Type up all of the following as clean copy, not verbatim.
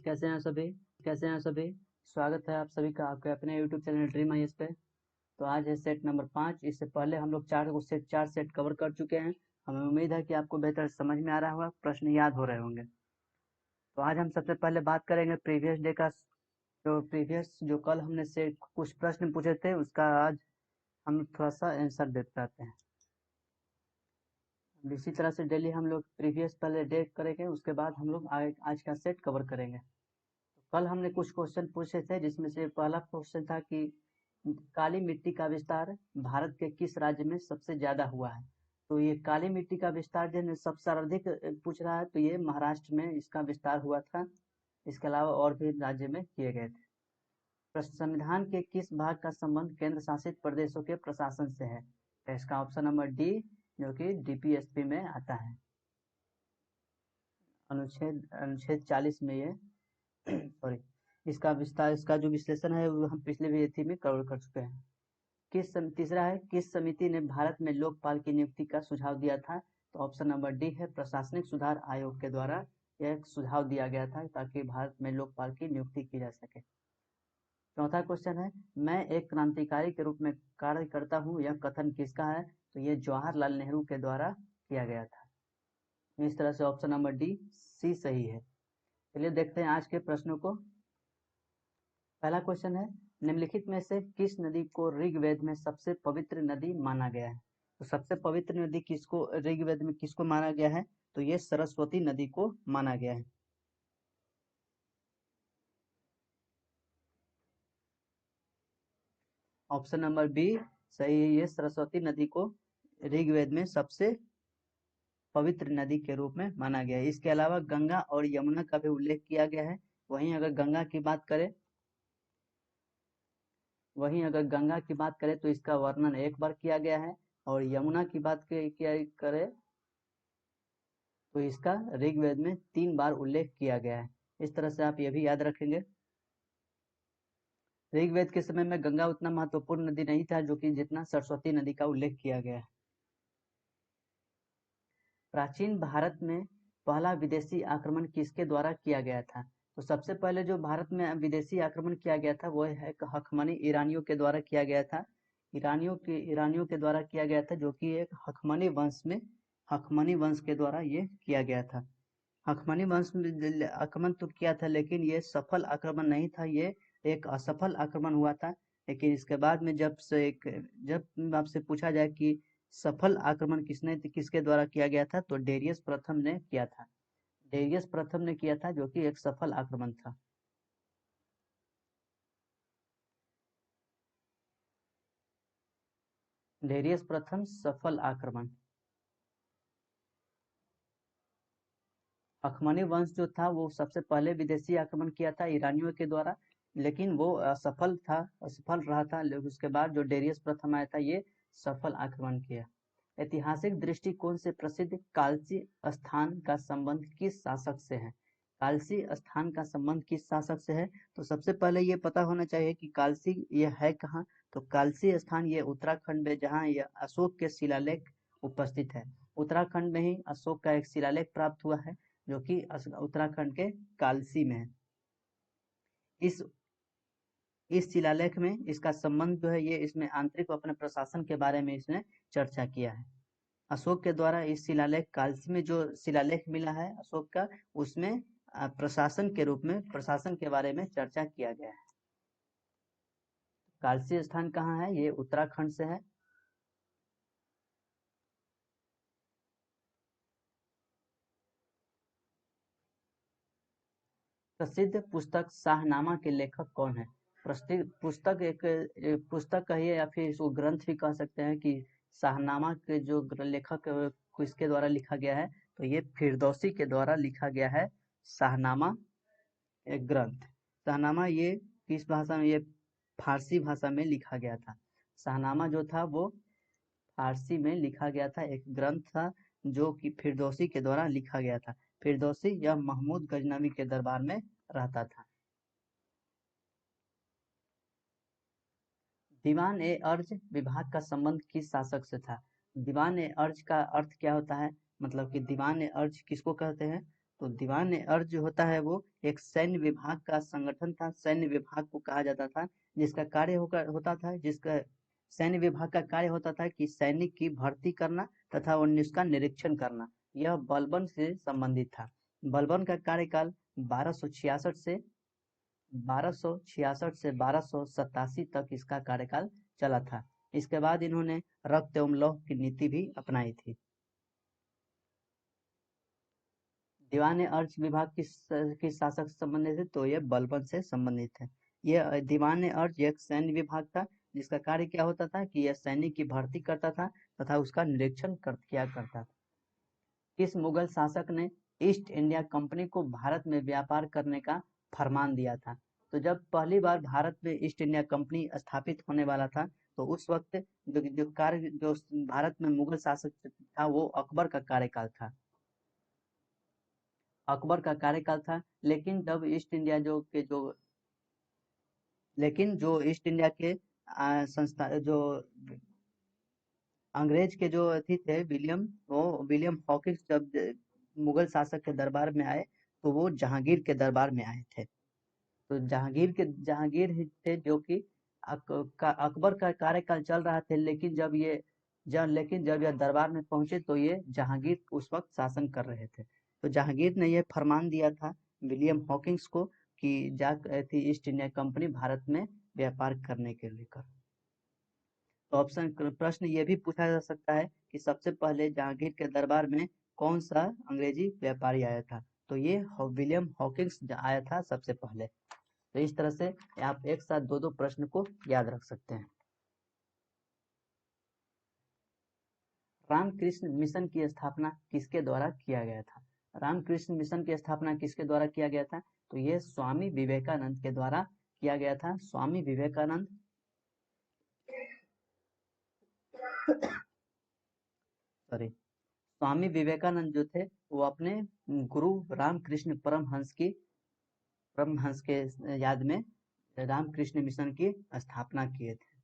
कैसे हैं सभी कैसे हैं सभी। स्वागत है आप सभी का आपके अपने यूट्यूब चैनल ड्रीम आईएएस पे। तो आज है सेट नंबर 5। इससे पहले हम लोग चार सेट कवर कर चुके हैं। हमें उम्मीद है कि आपको बेहतर समझ में आ रहा होगा, प्रश्न याद हो रहे होंगे। तो आज हम सबसे पहले बात करेंगे प्रीवियस डे का। जो कल हमने से कुछ प्रश्न पूछे थे उसका आज हम थोड़ा सा आंसर देते रहते हैं। इसी तरह से डेली हम लोग प्रीवियस पहले डे करेंगे, उसके बाद हम लोग आज का सेट कवर करेंगे। कल हमने कुछ क्वेश्चन पूछे थे जिसमें से पहला क्वेश्चन था कि काली मिट्टी का विस्तार भारत के किस राज्य में सबसे ज्यादा हुआ है। तो ये काली मिट्टी का विस्तार जो सबसे सर्वाधिक पूछ रहा है, तो ये महाराष्ट्र में इसका विस्तार हुआ था। इसके अलावा और भी राज्य में किए गए थे। संविधान के किस भाग का संबंध केंद्र शासित प्रदेशों के प्रशासन से है। तो इसका ऑप्शन नंबर डी, जो कि डीपीएसपी में आता है। अनुच्छेद अनुच्छेद 40 में ये सॉरी, इसका जो विश्लेषण है वो हम पिछले वीडियो में कवर कर चुके हैं। तीसरा है, किस समिति ने भारत में लोकपाल की नियुक्ति का सुझाव दिया था। तो ऑप्शन नंबर डी है, प्रशासनिक सुधार आयोग के द्वारा यह सुझाव दिया गया था ताकि भारत में लोकपाल की नियुक्ति की जा सके। चौथा क्वेश्चन है, मैं एक क्रांतिकारी के रूप में कार्य करता हूँ, यह कथन किसका है। तो ये जवाहरलाल नेहरू के द्वारा किया गया था। इस तरह से ऑप्शन नंबर डी सी सही है। चलिए देखते हैं आज के प्रश्नों को। पहला क्वेश्चन है, निम्नलिखित में से किस नदी को ऋग्वेद में सबसे पवित्र नदी माना गया है। तो सबसे पवित्र नदी किसको ऋग्वेद में किसको माना गया है। तो ये सरस्वती नदी को माना गया है। ऑप्शन नंबर बी सही है, ये सरस्वती नदी को ऋग्वेद में सबसे पवित्र नदी के रूप में माना गया है। इसके अलावा गंगा और यमुना का भी उल्लेख किया गया है। वहीं अगर गंगा की बात करें तो इसका वर्णन एक बार किया गया है, और यमुना की बात करें तो इसका ऋग्वेद में 3 बार उल्लेख किया गया है। इस तरह से आप ये भी याद रखेंगे। ऋग्वेद के समय में गंगा उतना महत्वपूर्ण नदी नहीं था जो कि जितना सरस्वती नदी का उल्लेख किया गया है। प्राचीन भारत में पहला विदेशी आक्रमण किसके द्वारा किया गया था। तो सबसे पहले जो भारत में विदेशी आक्रमण किया गया था वो है हखमनी ईरानियों के द्वारा किया गया था। ईरानियों के द्वारा किया गया था, जो कि एक हखमनी वंश के द्वारा ये किया गया था। हखमनी वंश में आक्रमण तो किया था, लेकिन ये सफल आक्रमण नहीं था, ये एक असफल आक्रमण हुआ था। लेकिन इसके बाद में जब आपसे पूछा जाए कि सफल आक्रमण किसके द्वारा किया गया था, तो डेरियस प्रथम ने किया था। डेरियस प्रथम ने किया था, जो कि एक सफल आक्रमण था। डेरियस प्रथम सफल आक्रमण। अखमनी वंश जो था वो सबसे पहले विदेशी आक्रमण किया था ईरानियों के द्वारा, लेकिन वो असफल रहा था। लेकिन उसके बाद जो डेरियस प्रथम आया था, ये सफल आक्रमण किया। ऐतिहासिक दृष्टिकोण से प्रसिद्ध कालसी स्थान का संबंध किस शासक से है। कालसी स्थान का संबंध किस शासक से है। तो सबसे पहले ये पता होना चाहिए कि कालसी ये है कहाँ। तो कालसी स्थान ये उत्तराखंड में, जहाँ ये अशोक के शिलालेख उपस्थित है। उत्तराखंड में ही अशोक का एक शिलालेख प्राप्त हुआ है, जो कि उत्तराखंड के कालसी में है। इस इस शिलालेख में इसका संबंध जो है, ये इसमें आंतरिक अपने प्रशासन के बारे में इसने चर्चा किया है। अशोक के द्वारा इस शिलालेख कालसी में जो शिलालेख मिला है अशोक का, उसमें प्रशासन के रूप में प्रशासन के बारे में चर्चा किया गया है। कालसी स्थान कहाँ है, ये उत्तराखंड से है। प्रसिद्ध पुस्तक शाहनामा के लेखक कौन है। प्रसिद्ध पुस्तक पुस्तक कहिए या फिर इसको ग्रंथ भी कह सकते हैं कि शाहनामा के जो लेखक किसके द्वारा लिखा गया है। तो ये फिरदौसी के द्वारा लिखा गया है शाहनामा एक ग्रंथ। शाहनामा ये किस भाषा में, ये फारसी भाषा में लिखा गया था। शाहनामा जो था वो फारसी में लिखा गया था, एक ग्रंथ था जो कि फिरदौसी के द्वारा लिखा गया था। फिरदौसी यह महमूद गजनवी के दरबार में रहता था। दीवान ए अर्ज विभाग का संबंध किस शासक से था। दीवान ए अर्ज का अर्थ क्या होता है, मतलब कि दीवान ए अर्ज किसको कहते हैं। तो दीवान अर्ज जो होता है वो एक सैन्य विभाग का संगठन था, सैन्य विभाग को कहा जाता था, जिसका कार्य होता था, जिसका सैन्य विभाग का कार्य होता था कि सैनिक की भर्ती करना तथा उसका निरीक्षण करना। यह बलबन से संबंधित था। बलबन का कार्यकाल 1266 से 1287 तक इसका कार्यकाल चला था। इसके बाद इन्होंने रक्त एवं लौह की नीति भी अपनाई थी। दीवान अर्ज विभाग की शासक से संबंधित है, तो ये बलबन से संबंधित है। यह दीवान अर्ज एक सैन्य विभाग था, जिसका कार्य क्या होता था कि यह सैनिक की भर्ती करता था तथा उसका निरीक्षण किया करता था। किस मुगल शासक ने ईस्ट इंडिया कंपनी को भारत में व्यापार करने का फरमान दिया था? तो जब पहली बार भारत में ईस्ट इंडिया कंपनी स्थापित होने वाला था, तो उस वक्त जो भारत में मुगल शासक था वो अकबर का कार्यकाल था। अकबर का कार्यकाल था। लेकिन जब ईस्ट इंडिया लेकिन जो ईस्ट इंडिया के संस्था जो अंग्रेज के जो थे विलियम हॉकिंस जब मुगल शासक के दरबार में आए, तो वो जहांगीर के दरबार में आए थे। तो जहांगीर ही थे जो कि अकबर का कार्यकाल चल रहा था, लेकिन जब यह दरबार में पहुंचे तो ये जहांगीर उस वक्त शासन कर रहे थे। तो जहांगीर ने यह फरमान दिया था विलियम हॉकिंस को कि ईस्ट इंडिया कंपनी भारत में व्यापार करने के लेकर। तो प्रश्न ये भी पूछा जा सकता है कि सबसे पहले जहांगीर के दरबार में कौन सा अंग्रेजी व्यापारी आया था? तो ये विलियम हॉकिंस आया था सबसे पहले। तो इस तरह से आप एक साथ दो प्रश्न को याद रख सकते हैं। रामकृष्ण मिशन की स्थापना किसके द्वारा किया गया था? रामकृष्ण मिशन की स्थापना किसके द्वारा किया गया था? तो ये स्वामी विवेकानंद के द्वारा किया गया था। स्वामी विवेकानंद स्वामी विवेकानंद जो थे वो अपने गुरु रामकृष्ण परमहंस के याद में रामकृष्ण मिशन की स्थापना किए थे।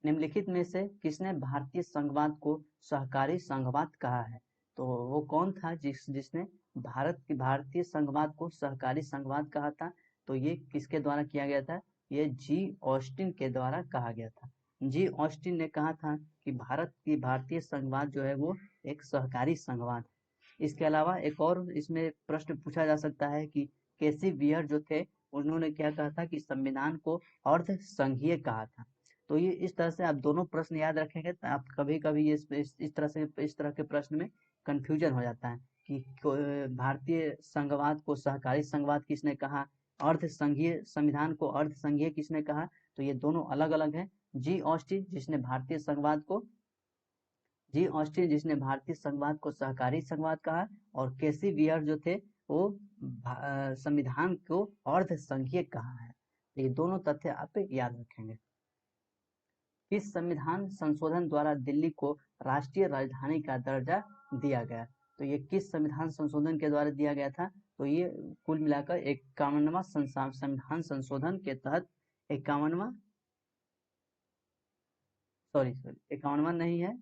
निम्नलिखित में से किसने भारतीय संघवाद को सहकारी संघवाद कहा है? तो वो कौन था जिसने भारतीय संघवाद को सहकारी संघवाद कहा था? तो ये किसके द्वारा किया गया था? ये जी ऑस्टिन के द्वारा कहा गया था। जी ऑस्टिन ने कहा था कि भारतीय संघवाद जो है वो एक सहकारी संघवाद। इसके अलावा एक और इसमें प्रश्न पूछा जा सकता है कि केसी वियर जो थे उन्होंने क्या कहा था कि संविधान को अर्ध संघीय कहा था। तो ये इस तरह से आप दोनों प्रश्न याद रखेंगे तो आप कभी कभी इस तरह के प्रश्न में कंफ्यूजन हो जाता है कि भारतीय संघवाद को सहकारी संघवाद किसने कहा, अर्ध संघीय संविधान को अर्ध संघीय किसने कहा? तो ये दोनों अलग अलग हैं। जी ऑस्टिन जिसने भारतीय संघवाद को सहकारी संघवाद कहा, और केसी वियर जो थे वो संविधान को अर्ध संघीय कहा है। ये दोनों तथ्य आप याद रखेंगे। किस संविधान संशोधन द्वारा दिल्ली को राष्ट्रीय राजधानी का दर्जा दिया गया? तो ये किस संविधान संशोधन के द्वारा दिया गया था? तो ये कुल मिलाकर 51वां संविधान संशोधन के तहत 51वां नहीं है।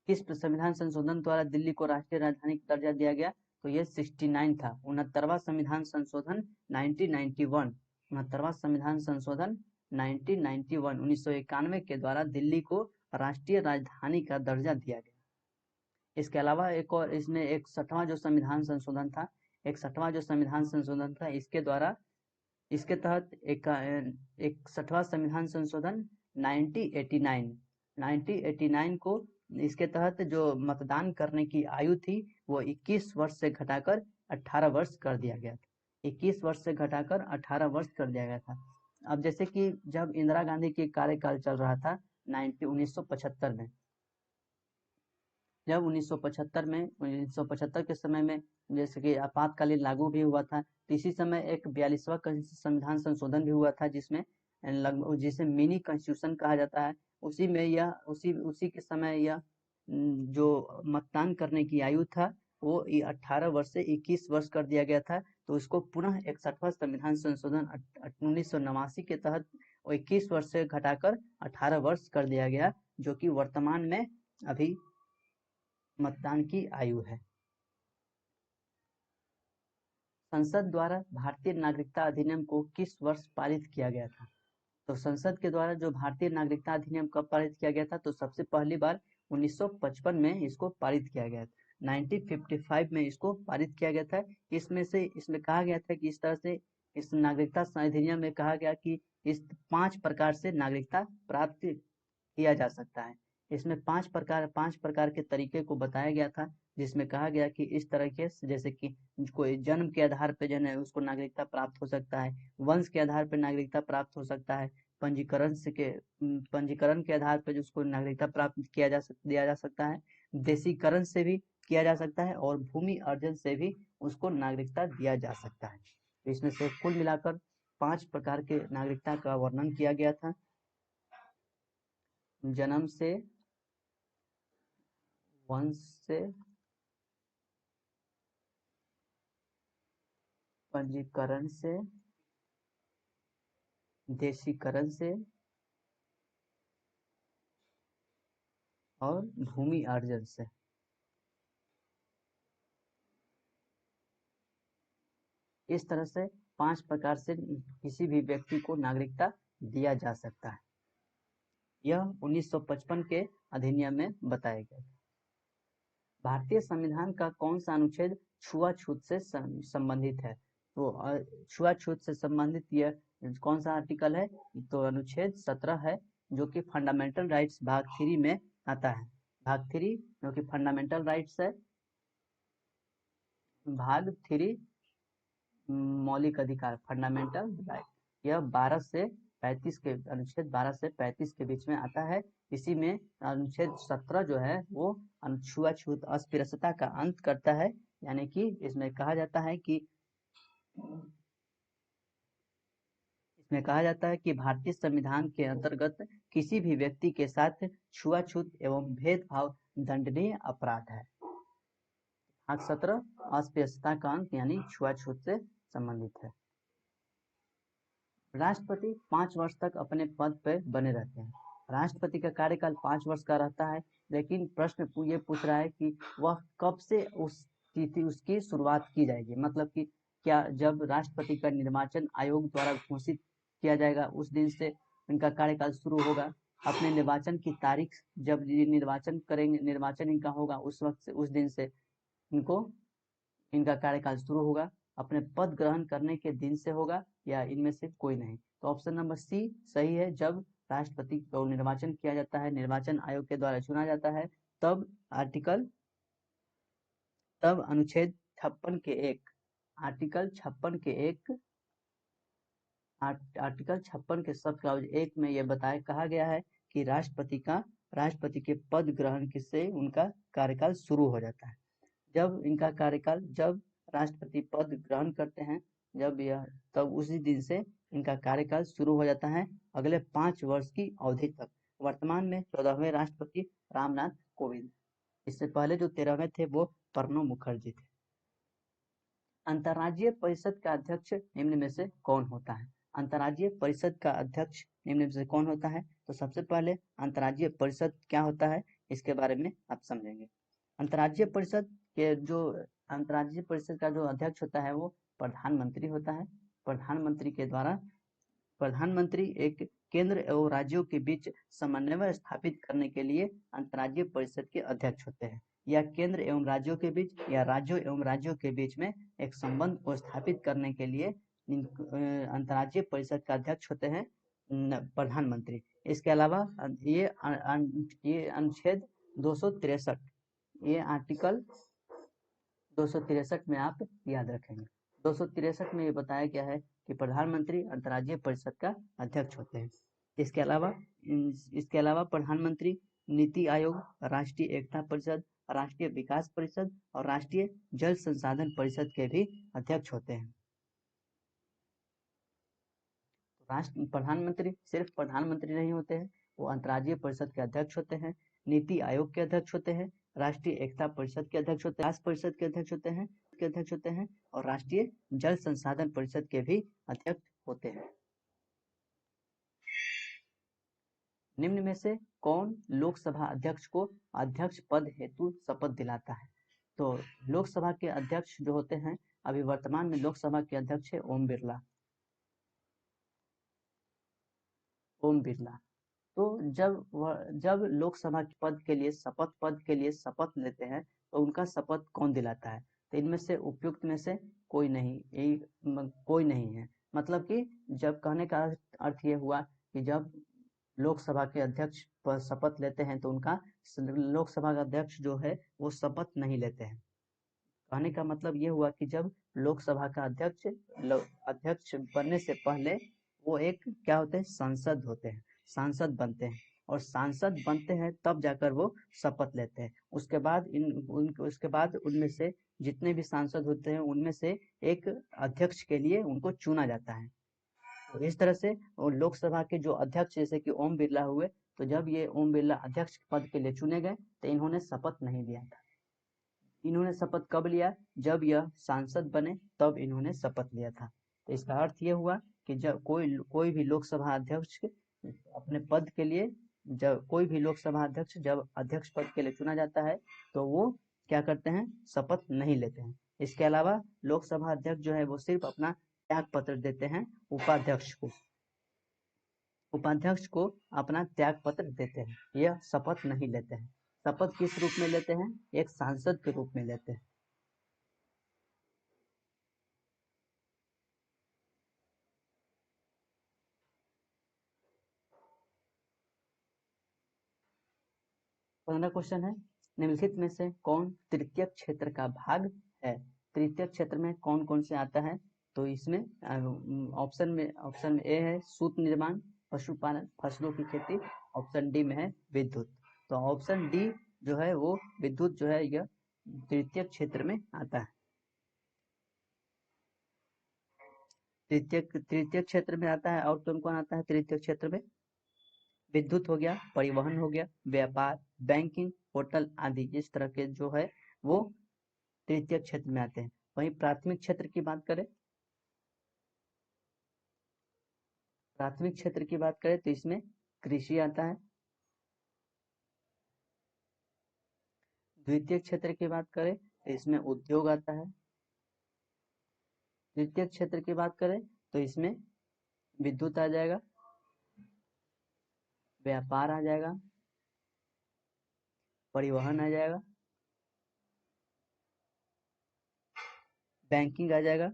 किस संविधान संशोधन द्वारा दिल्ली को राष्ट्रीय राजधानी का दर्जा दिया गया? तो ये 69 था। 69वां संविधान संशोधन 1991। 69वां संविधान संशोधन 1991 के द्वारा दिल्ली को राष्ट्रीय राजधानी का दर्जा दिया गया। इसके अलावा एक और इसमें 61वां जो संविधान संशोधन था, 61वां जो संविधान संशोधन था इसके तहत 61वां संविधान संशोधन 1989 को इसके तहत जो मतदान करने की आयु थी वो 21 वर्ष से घटाकर 18 वर्ष कर दिया गया था। 21 वर्ष से घटाकर 18 वर्ष कर दिया गया था। अब जैसे कि जब इंदिरा गांधी की कार्यकाल चल रहा था 1975 में, जब 1975 के समय में जैसे कि आपातकालीन लागू भी हुआ था, तो इसी समय एक 42वां संविधान संशोधन भी हुआ था जिसे मिनी कॉन्स्टिट्यूशन कहा जाता है। उसी के समय यह जो मतदान करने की आयु था वो 18 वर्ष से 21 वर्ष कर दिया गया था। तो इसको पुनः 61वां संविधान संशोधन 1989 के तहत 21 वर्ष से घटाकर 18 वर्ष कर दिया गया, जो कि वर्तमान में अभी मतदान की आयु है। संसद द्वारा भारतीय नागरिकता अधिनियम को किस वर्ष पारित किया गया था? तो संसद के द्वारा जो भारतीय नागरिकता अधिनियम कब पारित किया गया था? तो सबसे पहली बार 1955 में इसको पारित किया गया था। 1955 में इसको पारित किया गया था। इसमें कहा गया था कि इस तरह से इस नागरिकता अधिनियम में कहा गया कि इस 5 प्रकार से नागरिकता प्राप्त किया जा सकता है। इसमें 5 प्रकार के तरीके को बताया गया था, जिसमें कहा गया कि इस तरीके से जैसे कि कोई जन्म के आधार पे जो है उसको नागरिकता प्राप्त हो सकता है, वंश के आधार पर नागरिकता प्राप्त हो सकता है, पंजीकरण के आधार पर उसको नागरिकता प्राप्त दिया जा सकता है, देशीकरण से भी किया जा सकता है और भूमि अर्जन से भी उसको नागरिकता दिया जा सकता है। तो इसमें से कुल मिलाकर 5 प्रकार के नागरिकता का वर्णन किया गया था। जन्म से, वंश से, पंजीकरण से, देशीकरण से और भूमि अर्जन से। इस तरह से 5 प्रकार से किसी भी व्यक्ति को नागरिकता दिया जा सकता है। यह 1955 के अधिनियम में बताया गया। भारतीय संविधान का कौन सा अनुच्छेद छुआछूत से संबंधित है? तो छुआछूत से संबंधित यह कौन सा आर्टिकल है? तो अनुच्छेद 17 है, जो कि फंडामेंटल राइट्स भाग 3 में आता है। भाग 3 जो कि फंडामेंटल राइट्स है, भाग 3 मौलिक अधिकार, फंडामेंटल राइट, यह 12 से 35 के अनुच्छेद 12 से 35 के बीच में आता है। इसी में अनुच्छेद 17 जो है वो छुआछूत अस्पृश्यता का अंत करता है, यानी कि इसमें कहा जाता है कि भारतीय संविधान के अंतर्गत किसी भी व्यक्ति के साथ छुआछूत एवं भेदभाव दंडनीय अपराध है। भाग 17 अस्पृश्यता का अंत यानी छुआछूत से संबंधित है। राष्ट्रपति 5 वर्ष तक अपने पद पर बने रहते हैं। राष्ट्रपति का कार्यकाल 5 वर्ष का रहता है, लेकिन प्रश्न ये पूछ रहा है कि वह कब से उसकी शुरुआत की जाएगी, मतलब कि क्या जब राष्ट्रपति का निर्वाचन आयोग द्वारा घोषित किया जाएगा उस दिन से इनका कार्यकाल शुरू होगा। अपने निर्वाचन की तारीख जब निर्वाचन करेंगे, निर्वाचन इनका होगा उस वक्त से, उस दिन से इनका कार्यकाल शुरू होगा। अपने पद ग्रहण करने के दिन से होगा, या इनमें से कोई नहीं। तो ऑप्शन नंबर सी सही है। जब राष्ट्रपति को निर्वाचन किया जाता है, निर्वाचन आयोग के द्वारा चुना जाता है, तब अनुच्छेद 56 के 1 आर्टिकल 56 के सब क्लाउज 1 में यह कहा गया है कि राष्ट्रपति के पद ग्रहण से उनका कार्यकाल शुरू हो जाता है। जब राष्ट्रपति पद ग्रहण करते हैं, तब उसी दिन से इनका कार्यकाल शुरू हो जाता है, अगले 5 वर्ष की अवधि तक। वर्तमान में 14वें राष्ट्रपति रामनाथ कोविंद। इससे पहले जो 13वें थे वो प्रणब मुखर्जी थे। अंतर्राज्यीय परिषद का अध्यक्ष निम्न में से कौन होता है? अंतर्राज्यीय परिषद का अध्यक्ष निम्न में से कौन होता है? तो सबसे पहले अंतर्राज्यीय परिषद क्या होता है, इसके बारे में आप समझेंगे। अंतर्राज्यीय परिषद का जो अध्यक्ष होता है वो प्रधानमंत्री होता है। प्रधानमंत्री एक केंद्र एवं राज्यों के बीच समन्वय स्थापित करने के लिए अंतर्राज्यीय परिषद के अध्यक्ष होते हैं, या केंद्र एवं राज्यों के बीच या राज्यों एवं राज्यों के बीच में एक संबंध को स्थापित करने के लिए अंतर्राज्यीय परिषद का अध्यक्ष होते हैं प्रधानमंत्री। इसके अलावा ये अनुच्छेद 263, ये आर्टिकल 263 में आप याद रखेंगे। 263 में ये बताया गया है कि प्रधानमंत्री अंतर्राज्यीय परिषद का अध्यक्ष होते हैं। इसके अलावा प्रधानमंत्री नीति आयोग, राष्ट्रीय एकता परिषद, राष्ट्रीय विकास परिषद और राष्ट्रीय जल संसाधन परिषद के भी अध्यक्ष होते हैं। प्रधानमंत्री सिर्फ प्रधानमंत्री नहीं होते हैं, वो अंतर्राज्यीय परिषद के अध्यक्ष होते हैं, नीति आयोग के अध्यक्ष होते हैं, राष्ट्रीय एकता परिषद के अध्यक्ष होते हैं, परिषद के अध्यक्ष होते हैं और राष्ट्रीय जल संसाधन परिषद के भी अध्यक्ष होते हैं। निम्न में से कौन लोकसभा अध्यक्ष को अध्यक्ष पद हेतु शपथ दिलाता है? तो लोकसभा के अध्यक्ष जो होते हैं, अभी वर्तमान में लोकसभा के अध्यक्ष है ओम बिरला। ओम बिरला। तो जब लोकसभा के पद के लिए शपथ लेते हैं, तो उनका शपथ कौन दिलाता है? तो इनमें से उपयुक्त में से कोई नहीं, कोई नहीं है। मतलब कि जब कहने का अर्थ ये हुआ कि जब लोकसभा के अध्यक्ष पर शपथ लेते हैं, तो उनका लोकसभा का अध्यक्ष जो है वो शपथ नहीं लेते हैं। कहने का मतलब ये हुआ कि जब लोकसभा का अध्यक्ष बनने से पहले वो एक क्या होते हैं, सांसद बनते हैं, और सांसद बनते हैं तब जाकर वो शपथ लेते हैं। उसके बाद उनमें से जितने भी सांसद होते हैं, उनमें से एक अध्यक्ष के लिए उनको चुना जाता है। तो इस तरह से लोकसभा के जो अध्यक्ष जैसे कि ओम बिरला हुए, तो जब ये ओम बिरला अध्यक्ष पद के लिए चुने गए, तो इन्होंने शपथ नहीं लिया था। इन्होंने शपथ कब लिया? जब यह सांसद बने तब इन्होंने शपथ लिया था। तो इसका अर्थ ये हुआ कि जब कोई भी लोकसभा अध्यक्ष अपने पद के लिए, जब कोई भी लोकसभा अध्यक्ष जब अध्यक्ष पद के लिए चुना जाता है, तो वो क्या करते हैं, शपथ नहीं लेते हैं। इसके अलावा लोकसभा अध्यक्ष जो है वो सिर्फ अपना त्याग पत्र देते हैं उपाध्यक्ष को अपना त्याग पत्र देते हैं, यह शपथ नहीं लेते हैं। शपथ किस रूप में लेते हैं? एक सांसद के रूप में लेते हैं। पंद्रह क्वेश्चन है। निम्नलिखित में से कौन तृतीय क्षेत्र का भाग है? तृतीय क्षेत्र में कौन कौन से आता है? तो इसमें ऑप्शन में ए है सूत निर्माण, पशुपालन, फसलों की खेती। ऑप्शन डी में है विद्युत। तो ऑप्शन डी जो है वो विद्युत जो है यह तृतीय क्षेत्र में आता है। तृतीय क्षेत्र में आता है। और कौन कौन आता है तृतीय क्षेत्र में? विद्युत हो गया, परिवहन हो गया, व्यापार, बैंकिंग, होटल आदि, इस तरह के जो है वो तृतीय क्षेत्र में आते हैं। वहीं प्राथमिक क्षेत्र की बात करें, तो इसमें कृषि आता है। द्वितीय क्षेत्र की बात करें तो इसमें उद्योग आता है। तृतीय क्षेत्र की बात करें तो इसमें विद्युत आ जाएगा, व्यापार आ जाएगा, परिवहन आ जाएगा, बैंकिंग आ जाएगा,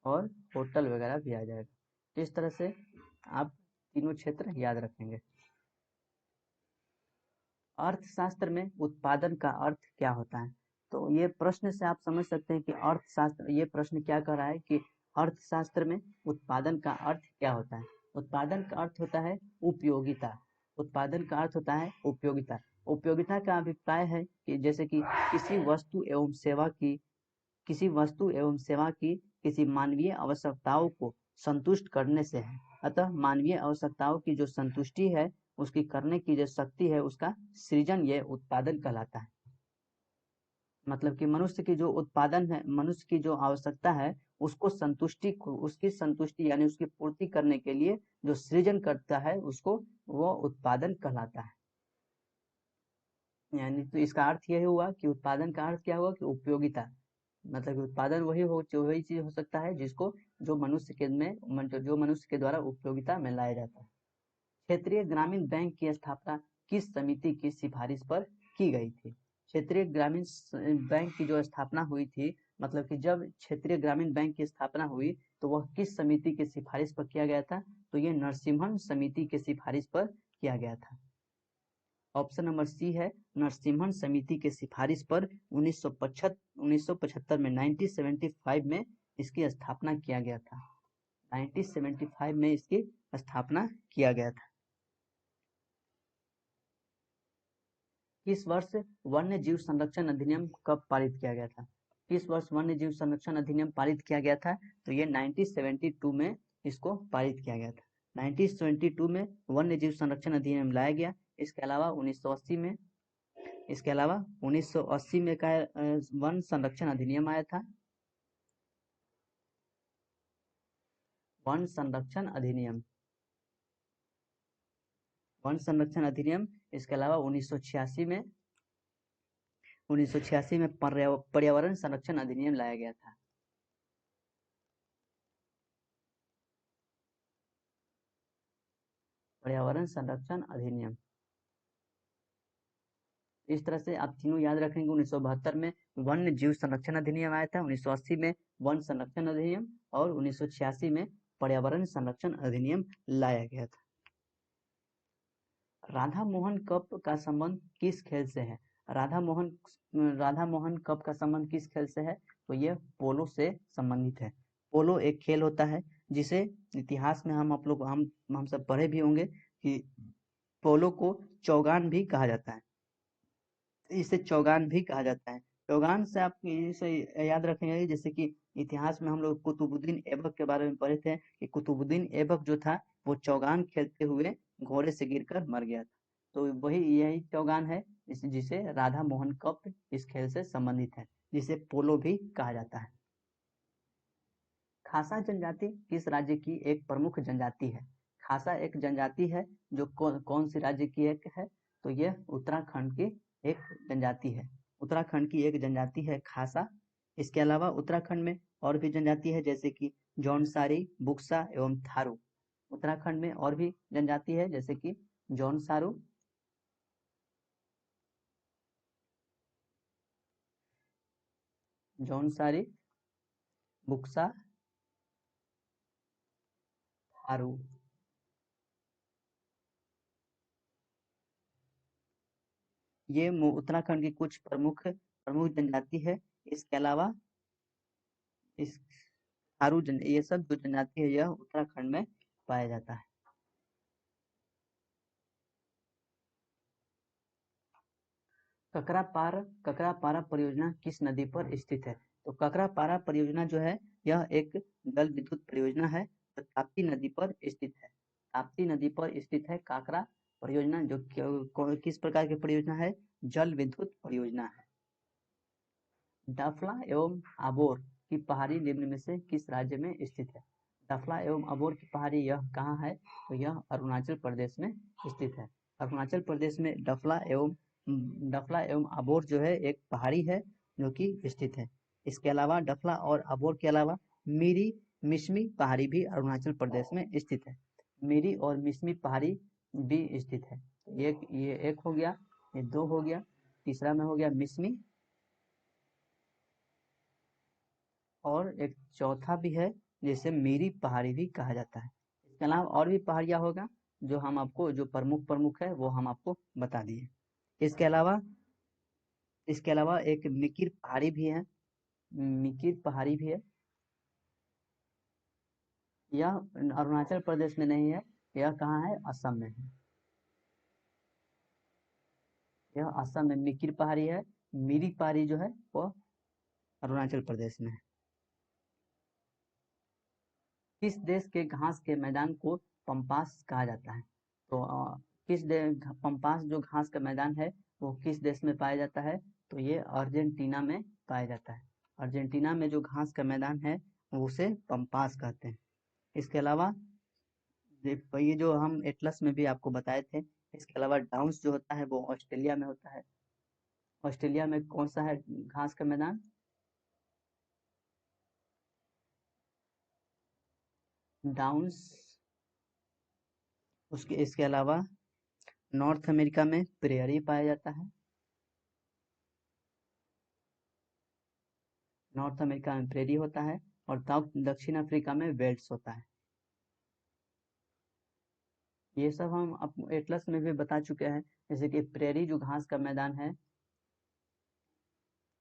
और होटल वगैरह भी आ जाएगा। इस तरह से आप तीनों क्षेत्र याद रखेंगे। अर्थशास्त्र में उत्पादन का अर्थ क्या होता है? तो ये प्रश्न से आप समझ सकते हैं कि अर्थशास्त्र, ये प्रश्न क्या कर रहा है कि अर्थशास्त्र में उत्पादन का अर्थ क्या होता है? उत्पादन का अर्थ होता है उपयोगिता। उत्पादन का अर्थ होता है उपयोगिता। उपयोगिता का अभिप्राय है कि जैसे कि किसी वस्तु एवं सेवा की किसी मानवीय आवश्यकताओं को संतुष्ट करने से है। अतः मानवीय आवश्यकताओं की जो संतुष्टि है, उसकी करने की जो शक्ति है, उसका सृजन ये उत्पादन कहलाता है। मतलब कि मनुष्य की जो उत्पादन है, मनुष्य की जो आवश्यकता है, उसकी संतुष्टि यानी उसकी पूर्ति करने के लिए जो सृजन करता है, उसको वो उत्पादन कहलाता है। यानी तो इसका अर्थ यही हुआ कि उत्पादन का अर्थ क्या हुआ कि उपयोगिता। मतलब कि उत्पादन वही चीज हो सकता है जिसको जो मनुष्य के द्वारा उपयोगिता में लाया जाता है। क्षेत्रीय ग्रामीण बैंक की स्थापना किस समिति की सिफारिश पर की गई थी? क्षेत्रीय ग्रामीण बैंक की जो स्थापना हुई थी, मतलब कि जब क्षेत्रीय ग्रामीण बैंक की स्थापना हुई, तो वह किस समिति की सिफारिश पर किया गया था? तो ये नरसिम्हन समिति की सिफारिश पर किया गया था। ऑप्शन नंबर सी है नरसिम्हन समिति के सिफारिश पर 1975 में 1975 में इसकी स्थापना किया गया था। 1975 में इसकी स्थापना किया गया था। किस वर्ष वन्य जीव संरक्षण अधिनियम कब पारित किया गया था? किस वर्ष वन्य जीव संरक्षण अधिनियम पारित किया गया था? तो ये 1972 में इसको पारित किया गया था। 1972 में वन्य जीव संरक्षण अधिनियम लाया गया। इसके अलावा 1980 में का वन संरक्षण अधिनियम आया था। वन संरक्षण अधिनियम, वन संरक्षण अधिनियम। इसके अलावा 1986 में पर्यावरण संरक्षण अधिनियम लाया गया था। पर्यावरण संरक्षण अधिनियम। इस तरह से आप तीनों याद रखेंगे। 1972 में वन्य जीव संरक्षण अधिनियम आया था, 1980 में वन संरक्षण अधिनियम और 1986 में पर्यावरण संरक्षण अधिनियम लाया गया था। राधा मोहन कप का संबंध किस खेल से है? राधा मोहन कप का संबंध किस खेल से है? तो यह पोलो से संबंधित है। पोलो एक खेल होता है जिसे इतिहास में हम सब पढ़े भी होंगे कि पोलो को चौगान भी कहा जाता है। इसे चौगान भी कहा जाता है। चौगान से आप इसे याद रखेंगे, जैसे कि इतिहास में हम लोग कुतुबुद्दीन ऐबक के बारे में पढ़े थे कि कुतुबुद्दीन ऐबक जो था वो चौगान खेलते हुए घोड़े से गिरकर मर गया था। तो वही यही चौगान है जिसे राधा मोहन कप इस खेल से संबंधित है, जिसे पोलो भी कहा जाता है। खासा जनजाति किस राज्य की एक प्रमुख जनजाति है? खासा एक जनजाति है जो कौन सी राज्य की एक है? तो यह उत्तराखंड की एक जनजाति है। उत्तराखंड की एक जनजाति है खासा। इसके अलावा उत्तराखंड में और भी जनजाति है, जैसे कि जौनसारी, बुक्सा एवं थारू। उत्तराखंड में और भी जनजाति है, जैसे कि जौनसारू, जौनसारी, बुक्सा, थारू। ये उत्तराखंड की कुछ प्रमुख प्रमुख जनजाति है। इसके अलावा इस थारू ये सब जो जनजाति है यह उत्तराखंड में पाया जाता है। ककरापारा परियोजना किस नदी पर स्थित है? तो ककरापारा परियोजना जो है यह एक जल विद्युत परियोजना है जो ताप्ती नदी पर स्थित है। ताप्ती नदी पर स्थित है काकरा परियोजना, जो किस प्रकार की परियोजना है? जल विद्युत परियोजना है। डफला एवं आबोर की पहाड़ी निम्न में से किस राज्य में स्थित है? डफला एवं आबोर की पहाड़ी यह कहाँ है? तो यह अरुणाचल प्रदेश में स्थित है। अरुणाचल प्रदेश में डफला एवं आबोर जो है एक पहाड़ी है जो कि स्थित है। इसके अलावा डफला और आबोर के अलावा मिरी मिश्मी पहाड़ी भी अरुणाचल प्रदेश में स्थित है। मिरी और मिश्मी पहाड़ी भी स्थित है। ये एक हो गया, ये दो हो गया, तीसरा में हो गया मिश्मी, और एक चौथा भी है जिसे मीरी पहाड़ी भी कहा जाता है। इसके अलावा और भी पहाड़ियाँ होगा जो हम आपको जो प्रमुख है वो हम आपको बता दिए। इसके अलावा एक मिकिर पहाड़ी भी है। मिकिर पहाड़ी भी है। यह अरुणाचल प्रदेश में नहीं है, यह कहाँ है? असम में है। यह असम में मिकिर पहाड़ी है। मिरी पहाड़ी जो है वो अरुणाचल प्रदेश में है। किस देश के घास के मैदान को पंपास कहा जाता है? तो पंपास जो घास का मैदान है वो किस देश में पाया जाता है? तो ये अर्जेंटीना में पाया जाता है। अर्जेंटीना में जो घास का मैदान है उसे पंपास कहते हैं। इसके अलावा ये जो हम एटलस में भी आपको बताए थे, इसके अलावा डाउन्स जो होता है वो ऑस्ट्रेलिया में होता है। ऑस्ट्रेलिया में कौन सा है घास का मैदान? डाउन्स। इसके अलावा नॉर्थ अमेरिका में प्रेयरी पाया जाता है। नॉर्थ अमेरिका में प्रेरी होता है और दक्षिण अफ्रीका में वेल्ड्स होता है। ये सब हम एटलस में भी बता चुके हैं। जैसे कि प्रेरी जो घास का मैदान है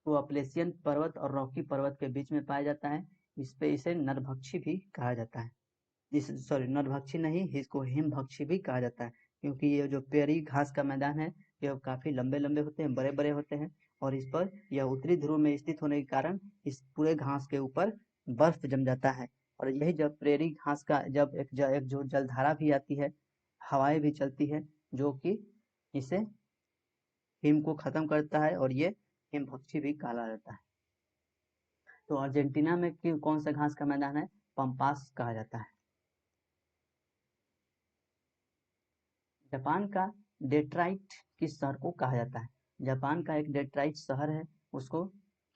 वो अपलेशियन पर्वत और रॉकी पर्वत के बीच में पाया जाता है। इसे नरभक्षी भी कहा जाता है। नरभक्षी नहीं, इसको हिमभक्षी भी कहा जाता है, क्योंकि ये जो प्रेरी घास का मैदान है यह काफी लंबे लंबे होते हैं, बड़े बड़े होते हैं, और इस पर यह उत्तरी ध्रुव में स्थित होने के कारण इस पूरे घास के ऊपर बर्फ जम जाता है। और यही जब प्रेरी घास का एक जो जलधारा भी आती है, हवाएं भी चलती है, जो कि इसे हिम को खत्म करता है, और ये हिमभक्षी भी कहा जाता है। तो अर्जेंटीना में कौन सा घास का मैदान है? पंपास कहा जाता है। जापान का डेट्राइट किस शहर को कहा जाता है? जापान का एक डेट्राइट शहर है, उसको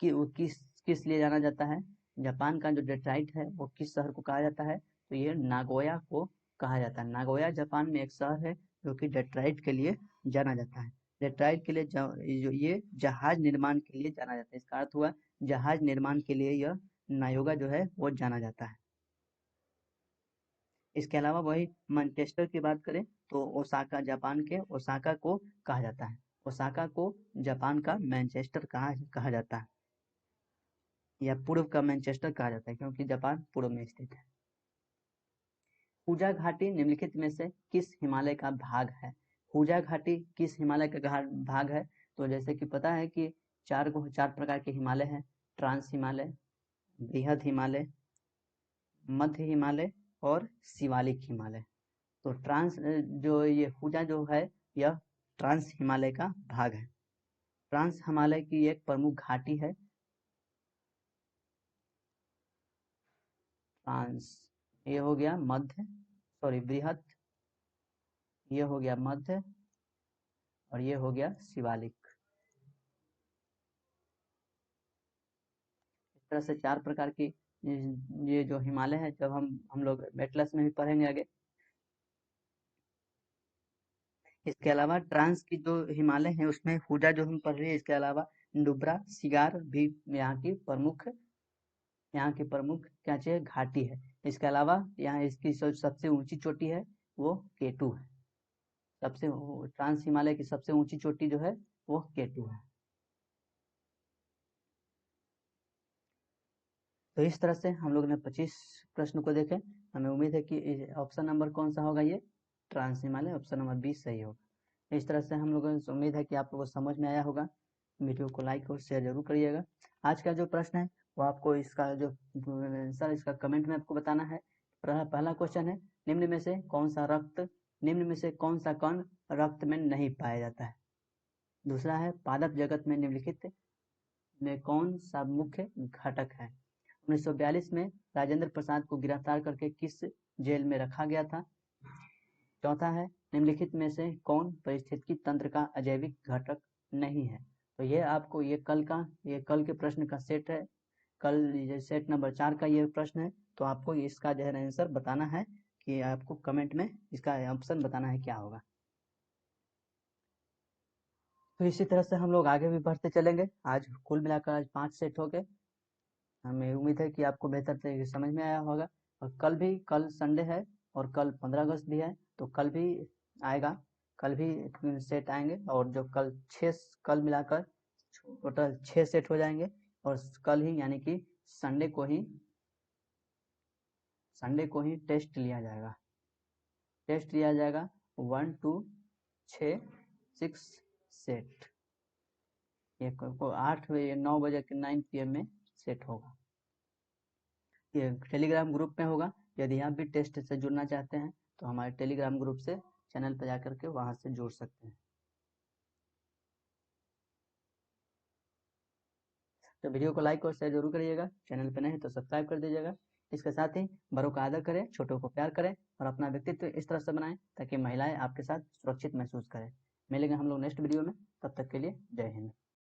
वो किस लिए जाना जाता है? जापान का जो डेट्राइट है वो किस शहर को कहा जाता है? तो ये नागोया को कहा जाता है। नागोया जापान में एक शहर है जो कि डेट्राइट के लिए जाना जाता है। डेट्राइट के लिए जो ये जहाज निर्माण के लिए जाना जाता है। इसका अर्थ हुआ जहाज निर्माण के लिए यह नागोया जो है वो जाना जाता है। इसके अलावा वही मैनचेस्टर की बात करें तो ओसाका, जापान के ओसाका को कहा जाता है। ओसाका को जापान का मैनचेस्टर कहा जाता है, या पूर्व का मैनचेस्टर कहा जाता है, क्योंकि जापान पूर्व में स्थित है। हुजा घाटी निम्नलिखित में से किस हिमालय का भाग है? हुजा घाटी किस हिमालय का भाग है? तो जैसे कि पता है कि चार प्रकार के हिमालय हैं, ट्रांस हिमालय, बृहद हिमालय, मध्य हिमालय और शिवालिक हिमालय। तो जो ये हुजा जो है यह ट्रांस हिमालय का भाग है। ट्रांस हिमालय की एक प्रमुख घाटी है ट्रांस, ये हो गया मध्य, सॉरी बृहद, ये हो गया मध्य और ये हो गया शिवालिक। इस तरह से चार प्रकार की ये जो हिमालय है, जब हम लोग एटलस में भी पढ़ेंगे आगे। इसके अलावा ट्रांस की जो हिमालय है उसमें हुजा जो हम पढ़ रहे हैं, इसके अलावा नुब्रा शिगार भी यहाँ की प्रमुख क्या चीज घाटी है। इसके अलावा यहाँ इसकी सबसे ऊंची चोटी है वो केटू है। ट्रांस हिमालय की सबसे ऊंची चोटी जो है वो केटू है। तो इस तरह से हम लोग ने 25 प्रश्न को देखे। हमें उम्मीद है कि ऑप्शन नंबर कौन सा होगा, ये ट्रांस हिमालय, ऑप्शन नंबर 20 सही होगा। इस तरह से हम लोगों को उम्मीद है कि आप लोगों को समझ में आया होगा। वीडियो को लाइक और शेयर जरूर करिएगा। आज का जो प्रश्न है वो आपको इसका जो आंसर इसका कमेंट में आपको बताना है। पहला क्वेश्चन है, निम्न में से कौन सा कण रक्त में नहीं पाया जाता है? दूसरा है, पादप जगत में निम्नलिखित में कौन सा मुख्य घटक है? 1942 में राजेंद्र प्रसाद को गिरफ्तार करके किस जेल में रखा गया था? चौथा है, निम्नलिखित में से कौन पारिस्थितिकी तंत्र का अजैविक घटक नहीं है? तो ये आपको ये कल के प्रश्न का सेट है। कल सेट नंबर 4 का ये प्रश्न है। तो आपको इसका जो है आंसर बताना है कि आपको कमेंट में इसका ऑप्शन बताना है क्या होगा। तो इसी तरह से हम लोग आगे भी बढ़ते चलेंगे। आज कुल मिलाकर आज 5 सेट हो गए। हमें उम्मीद है कि आपको बेहतर तरीके से समझ में आया होगा। और कल संडे है और कल 15 अगस्त भी है, तो कल भी आएगा, कल भी सेट आएंगे। और जो कल मिलाकर टोटल 6 सेट हो जाएंगे। और कल ही यानी कि संडे को ही टेस्ट लिया जाएगा। 1 2 6 6 सेट। ये को 9 बजे के 9 PM में सेट होगा। ये टेलीग्राम ग्रुप में होगा। यदि आप भी टेस्ट से जुड़ना चाहते हैं तो हमारे टेलीग्राम ग्रुप से चैनल पर जाकर के वहां से जुड़ सकते हैं। तो वीडियो को लाइक और शेयर जरूर करिएगा। चैनल पर नहीं तो सब्सक्राइब कर दीजिएगा। इसके साथ ही बड़ों का आदर करें, छोटों को प्यार करें और अपना व्यक्तित्व इस तरह से बनाएं ताकि महिलाएं आपके साथ सुरक्षित महसूस करें। मिलेंगे हम लोग नेक्स्ट वीडियो में, तब तक के लिए जय हिंद।